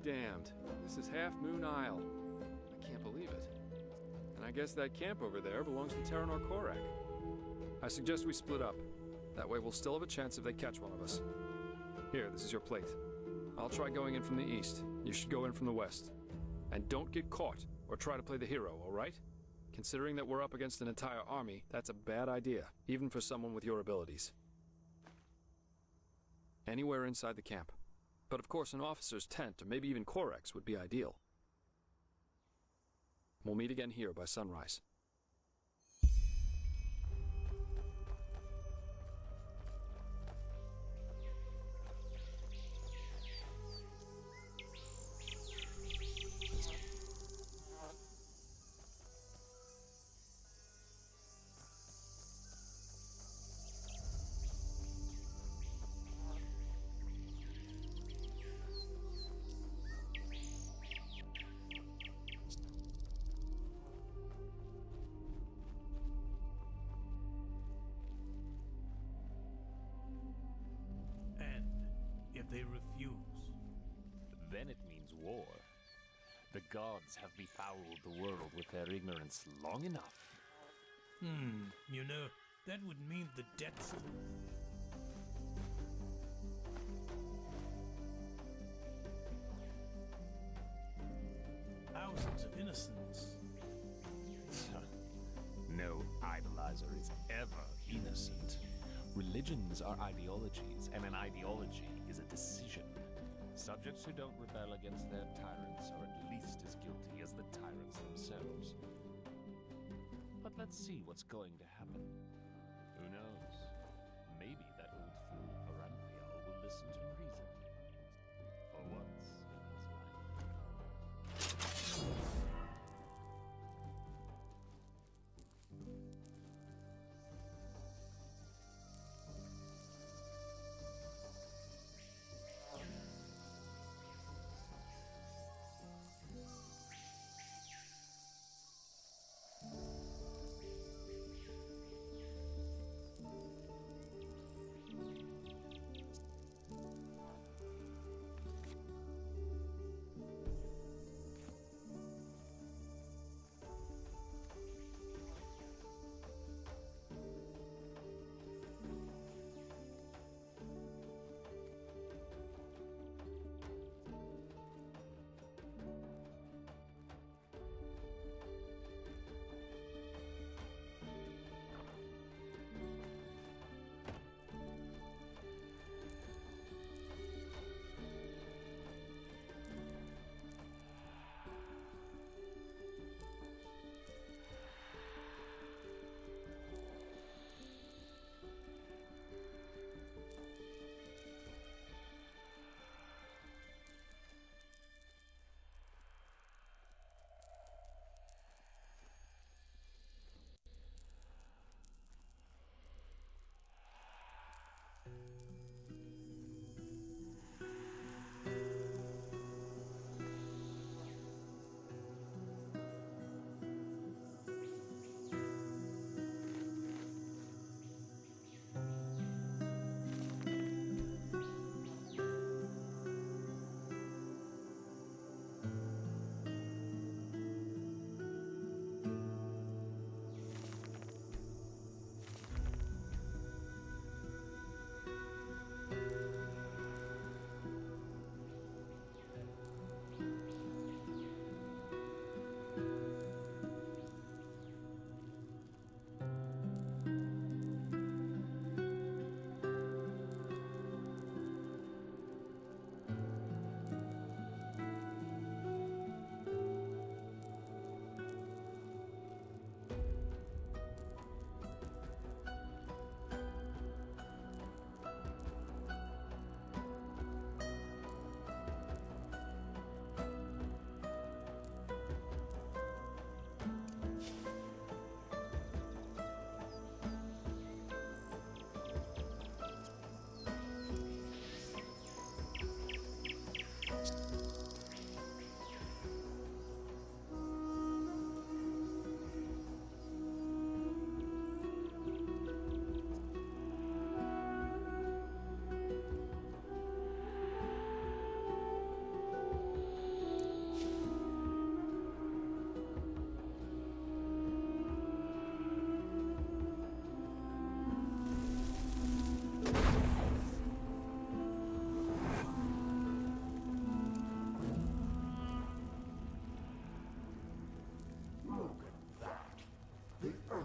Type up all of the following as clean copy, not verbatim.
damned. This is Half Moon Isle. I can't believe it. And I guess that camp over there belongs to Terranor Korak. I suggest we split up. That way we'll still have a chance if they catch one of us. Here, this is your plate. I'll try going in from the east. You should go in from the west. And don't get caught, or try to play the hero, alright? Considering that we're up against an entire army, that's a bad idea, even for someone with your abilities. Anywhere inside the camp. But of course an officer's tent, or maybe even Korak's, would be ideal. We'll meet again here by sunrise. If they refuse, then it means war. The gods have befouled the world with their ignorance long enough. you know, that would mean the depths of... thousands of innocents. No idolizer is ever innocent. Religions are ideologies, and an ideology is a decision. Subjects who don't rebel against their tyrants are at least as guilty as the tyrants themselves. But let's see what's going to happen. Who knows? Maybe that old fool Aranvial will listen to reason. For once in his life.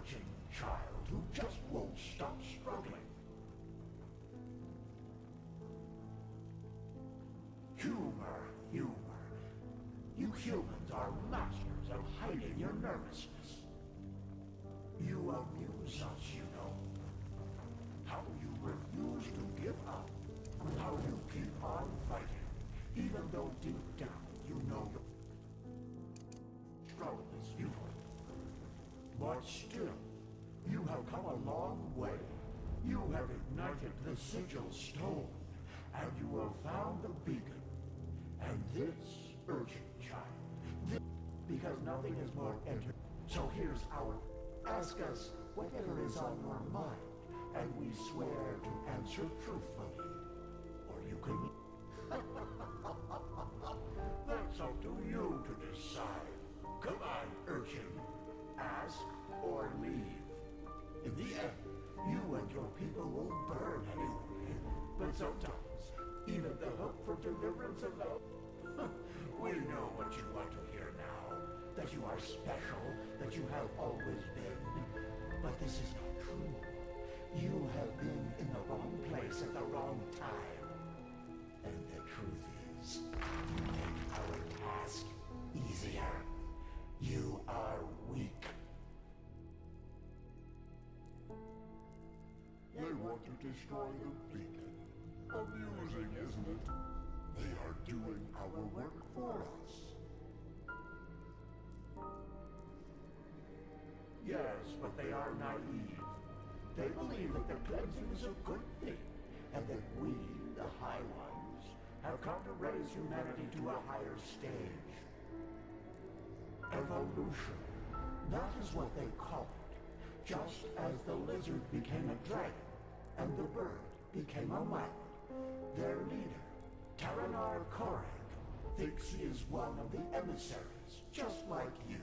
urchin child who just won't stop struggling. Humor, humor. You humans are masters of hiding your nervousness. You amuse us, you know. How you refuse to give up. How you keep on fighting, even though deep down you know the struggle is futile. But still, you have come a long way. You have ignited the sigil stone, and you have found the beacon. And this, urchin child, this, because nothing is more So here's our... Ask us whatever is on your mind, and we swear to answer truthfully. Or you can... That's up to you to decide. Come on, urchin. Ask or leave. In the end, you and your people will burn anyway. But sometimes, even the hope for deliverance alone... We know what you want to hear now. That you are special, that you have always been. But this is not true. You have been in the wrong place at the wrong time. And the truth is, to make our task easier, you are weak. They want to destroy the beacon. Amusing, isn't it? They are doing our work for us. Yes, but they are naive. They believe that the cleansing is a good thing, and that we, the High Ones, have come to raise humanity to a higher stage. Evolution. That is what they call it. Just as the lizard became a dragon, and the bird became a man, their leader, Taranar Korag, thinks he is one of the emissaries, just like you.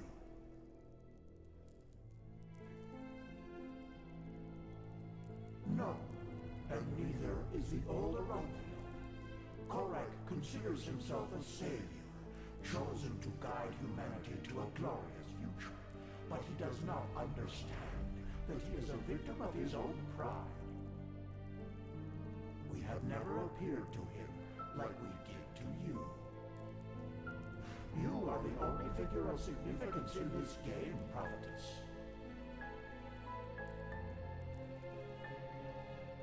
No, and neither is the old Aranthio. Korag considers himself a savior, chosen to guide humanity to a glorious future. But he does not understand that he is a victim of his own pride. We have never appeared to him like we did to you. You are the only figure of significance in this game, Prophetess.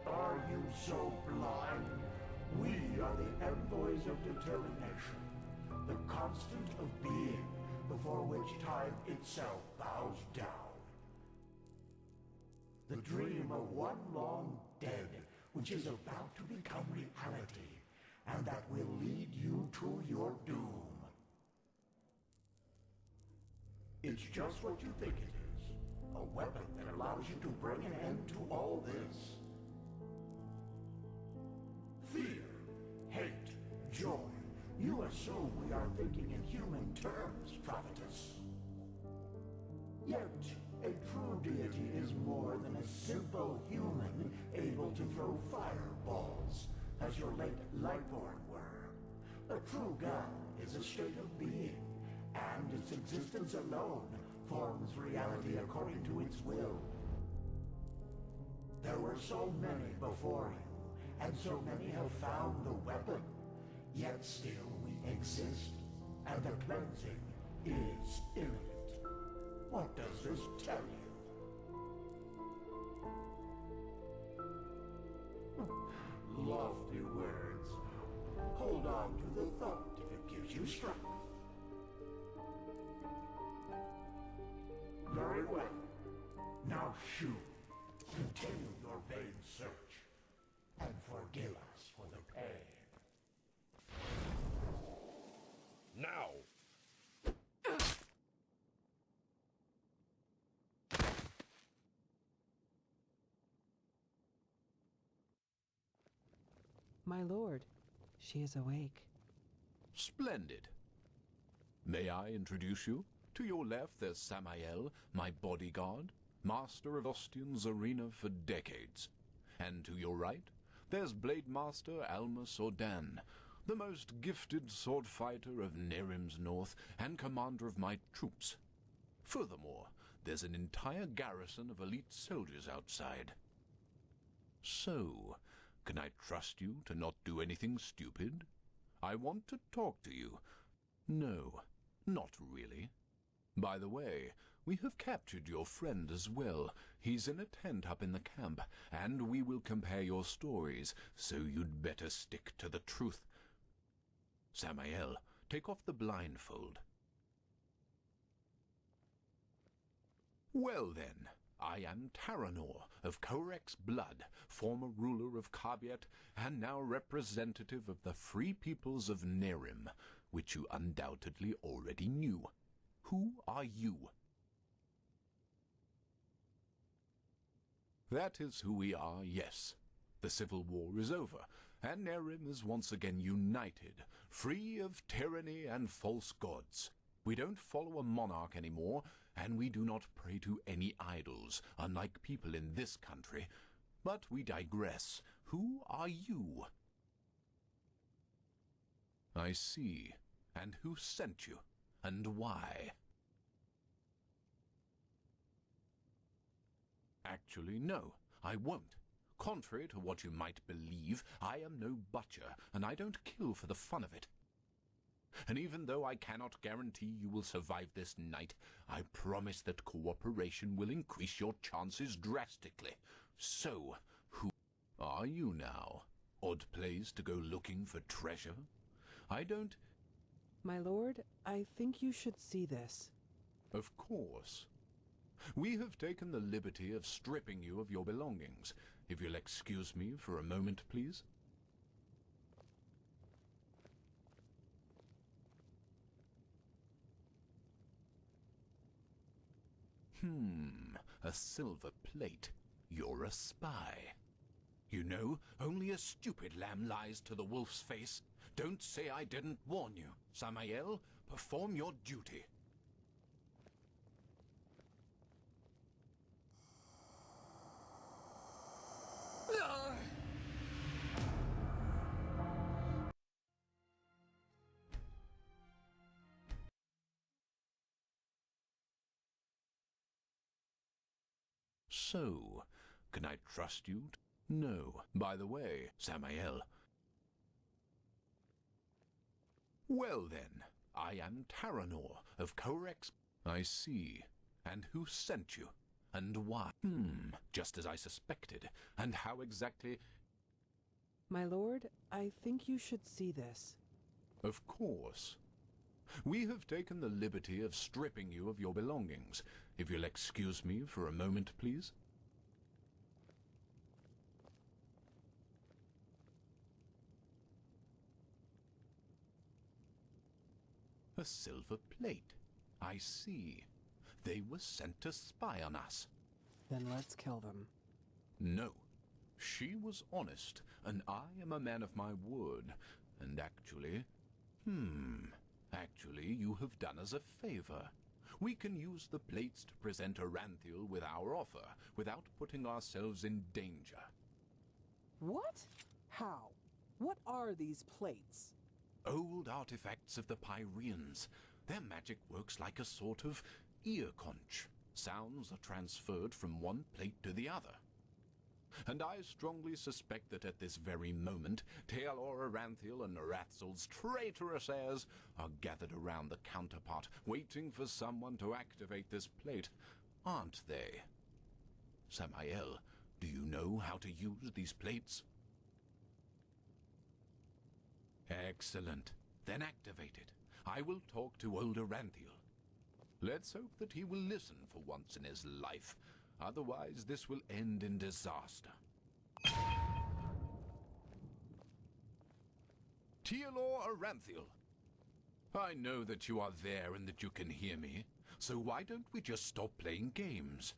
Are you so blind? We are the envoys of determination, the constant of being before which time itself bows down. The dream of one long dead which is about to become reality, and that will lead you to your doom. It's just what you think it is, a weapon that allows you to bring an end to all this. Fear, hate, joy. You assume we are thinking in human terms, Prophetess. Yet, a true deity is more than a simple human able to throw fireballs, as your late Lightborn were. A true god is a state of being, and its existence alone forms reality according to its will. There were so many before you, and so many have found the weapon, yet still we exist, and the cleansing is imminent. What does this tell you? Lofty words. Hold on to the thought if it gives you strength. Very well. Now shoot. Continue your vain search, and forgive us for the pain. Now! My lord, she is awake. Splendid. May I introduce you? To your left, there's Samael, my bodyguard, master of Ostian's arena for decades. And to your right, there's Blade Master Almus Ordan, the most gifted sword fighter of Nerim's north and commander of my troops. Furthermore, there's an entire garrison of elite soldiers outside. So, can I trust you to not do anything stupid? I want to talk to you. No, not really. By the way, we have captured your friend as well. He's in a tent up in the camp, and we will compare your stories, so you'd better stick to the truth. Samael, take off the blindfold. Well then, I am Taranor of Korek's blood, former ruler of Kabiet, and now representative of the free peoples of Nerim, which you undoubtedly already knew. Who are you? That is who we are, yes. The civil war is over, and Nerim is once again united, free of tyranny and false gods. We don't follow a monarch anymore, and we do not pray to any idols, unlike people in this country. But we digress. Who are you? I see. And who sent you? And why? Actually, no, I won't. Contrary to what you might believe, I am no butcher, and I don't kill for the fun of it. And even though I cannot guarantee you will survive this night, I promise that cooperation will increase your chances drastically. So, who are you now? Odd place to go looking for treasure? I don't... My lord, I think you should see this. Of course. We have taken the liberty of stripping you of your belongings. If you'll excuse me for a moment, please. A silver plate. You're a spy. You know, only a stupid lamb lies to the wolf's face. Don't say I didn't warn you. Samael, perform your duty. So, can I trust you? No. By the way, Samael. Well then, I am Taranor of Korek's. I see. And who sent you? And why? Just as I suspected. And how exactly? My lord, I think you should see this. Of course. We have taken the liberty of stripping you of your belongings. If you'll excuse me for a moment, please. A silver plate. I see. They were sent to spy on us. Then let's kill them. No. She was honest, and I am a man of my word. And actually... Actually, you have done us a favor. We can use the plates to present Aranthiel with our offer, without putting ourselves in danger. What? How? What are these plates? Old artifacts of the Pyreans. Their magic works like a sort of ear conch. Sounds are transferred from one plate to the other. And I strongly suspect that at this very moment, Tealor Aranthiel and Arathzel's traitorous heirs are gathered around the counterpart, waiting for someone to activate this plate, aren't they? Samael, do you know how to use these plates? Excellent. Then activate it. I will talk to old Aranthiel. Let's hope that he will listen for once in his life. Otherwise, this will end in disaster. Tealor Aranthiel. I know that you are there and that you can hear me, so why don't we just stop playing games?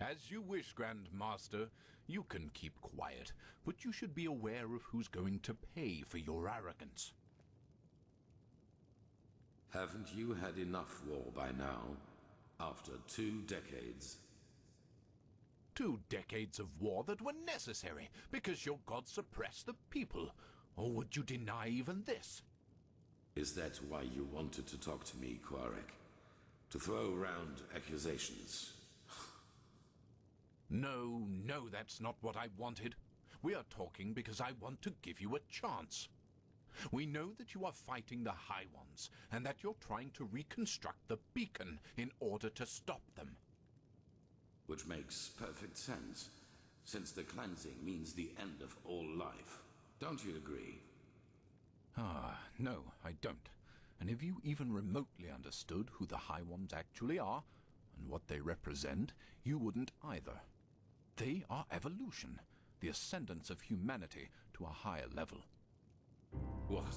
As you wish, Grand Master. You can keep quiet, but you should be aware of who's going to pay for your arrogance. Haven't you had enough war by now? After 2 decades? 2 decades of war that were necessary because your god suppressed the people. Or would you deny even this? Is that why you wanted to talk to me, Quarek? To throw around accusations? No, that's not what I wanted. We are talking because I want to give you a chance. We know that you are fighting the High Ones, and that you're trying to reconstruct the beacon in order to stop them. Which makes perfect sense, since the cleansing means the end of all life. Don't you agree? No, I don't. And if you even remotely understood who the High Ones actually are, and what they represent, you wouldn't either. They are evolution, the ascendance of humanity to a higher level. What?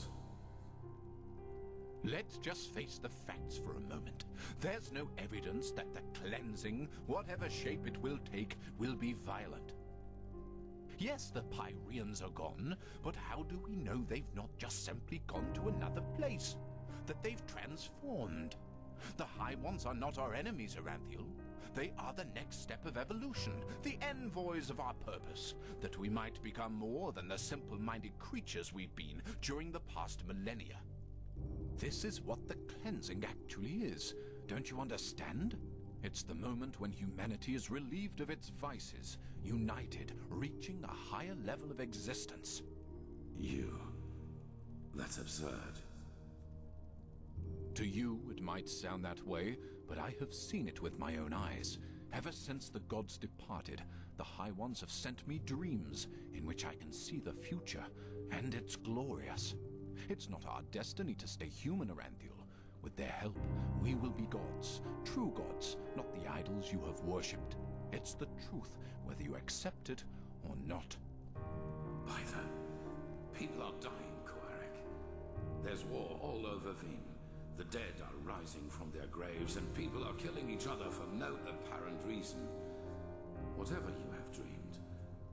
Let's just face the facts for a moment. There's no evidence that the cleansing, whatever shape it will take, will be violent. Yes, the Pyreans are gone, but how do we know they've not just simply gone to another place? That they've transformed? The High Ones are not our enemies, Aranthiel. They are the next step of evolution, the envoys of our purpose, that we might become more than the simple-minded creatures we've been during the past millennia. This is what the cleansing actually is. Don't you understand? It's the moment when humanity is relieved of its vices, united, reaching a higher level of existence. That's absurd. To you, it might sound that way, but I have seen it with my own eyes. Ever since the gods departed, the High Ones have sent me dreams in which I can see the future, and it's glorious. It's not our destiny to stay human, Aranthiel. With their help, we will be gods, true gods, not the idols you have worshipped. It's the truth, whether you accept it or not. Either. People are dying, Quarek. There's war all over Veen. The dead are rising from their graves, and people are killing each other for no apparent reason. Whatever you have dreamed,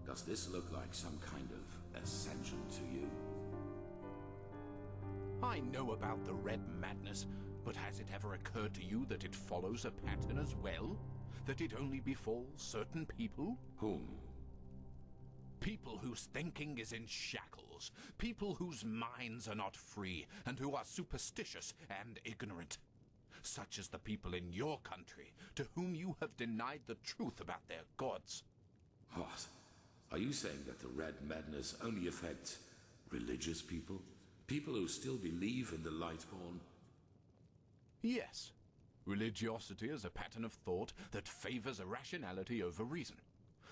does this look like some kind of ascension to you? I know about the Red Madness, but has it ever occurred to you that it follows a pattern as well? That it only befalls certain people? Whom? People whose thinking is in shackles. People whose minds are not free, and who are superstitious and ignorant. Such as the people in your country, to whom you have denied the truth about their gods. What? Are you saying that the Red Madness only affects religious people? People who still believe in the Lightborn? Yes. Religiosity is a pattern of thought that favors irrationality over reason.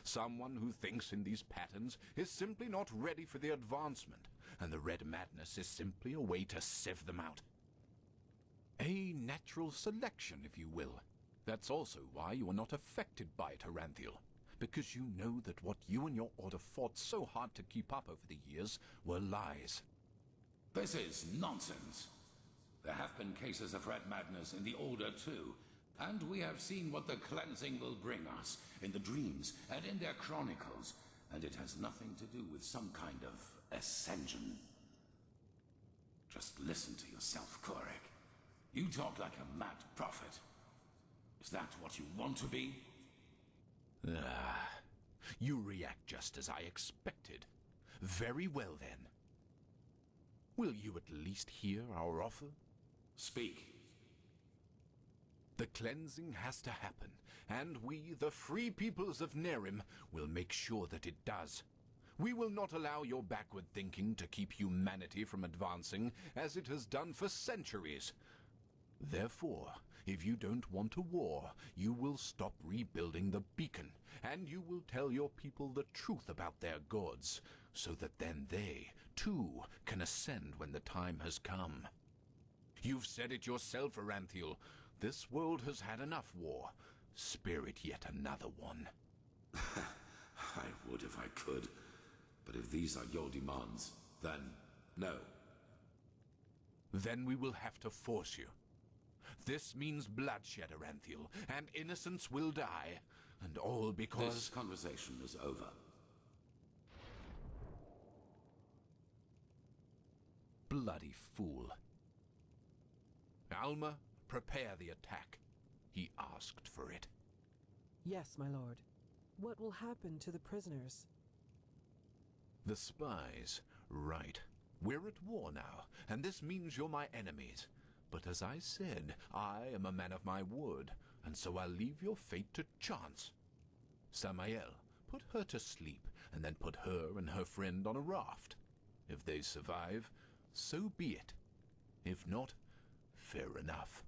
Someone who thinks in these patterns is simply not ready for the advancement, and the Red Madness is simply a way to sieve them out. A natural selection, if you will. That's also why you are not affected by it, Aranthiel, because you know that what you and your order fought so hard to keep up over the years were lies. This is nonsense. There have been cases of Red Madness in the Order too, and we have seen what the cleansing will bring us in the dreams and in their chronicles, and it has nothing to do with some kind of ascension. Just listen to yourself, Quarek. You talk like a mad prophet. Is that what you want to be? You react just as I expected. Very well, then. Will you at least hear our offer? Speak. The cleansing has to happen, and we, the free peoples of Nerim, will make sure that it does. We will not allow your backward thinking to keep humanity from advancing, as it has done for centuries. Therefore, if you don't want a war, you will stop rebuilding the beacon, and you will tell your people the truth about their gods, so that then they, too, can ascend when the time has come. You've said it yourself, Aranthiel. This world has had enough war. Spare it yet another one. I would if I could. But if these are your demands, then no. Then we will have to force you. This means bloodshed, Aranthiel, and innocents will die. And all because... This conversation is over. Bloody fool. Alma, prepare the attack. He asked for it. Yes, my lord. What will happen to the prisoners? The spies, right. We're at war now, and this means you're my enemies. But as I said, I am a man of my word, and so I'll leave your fate to chance. Samael, put her to sleep, and then put her and her friend on a raft. If they survive, so be it. If not, fair enough.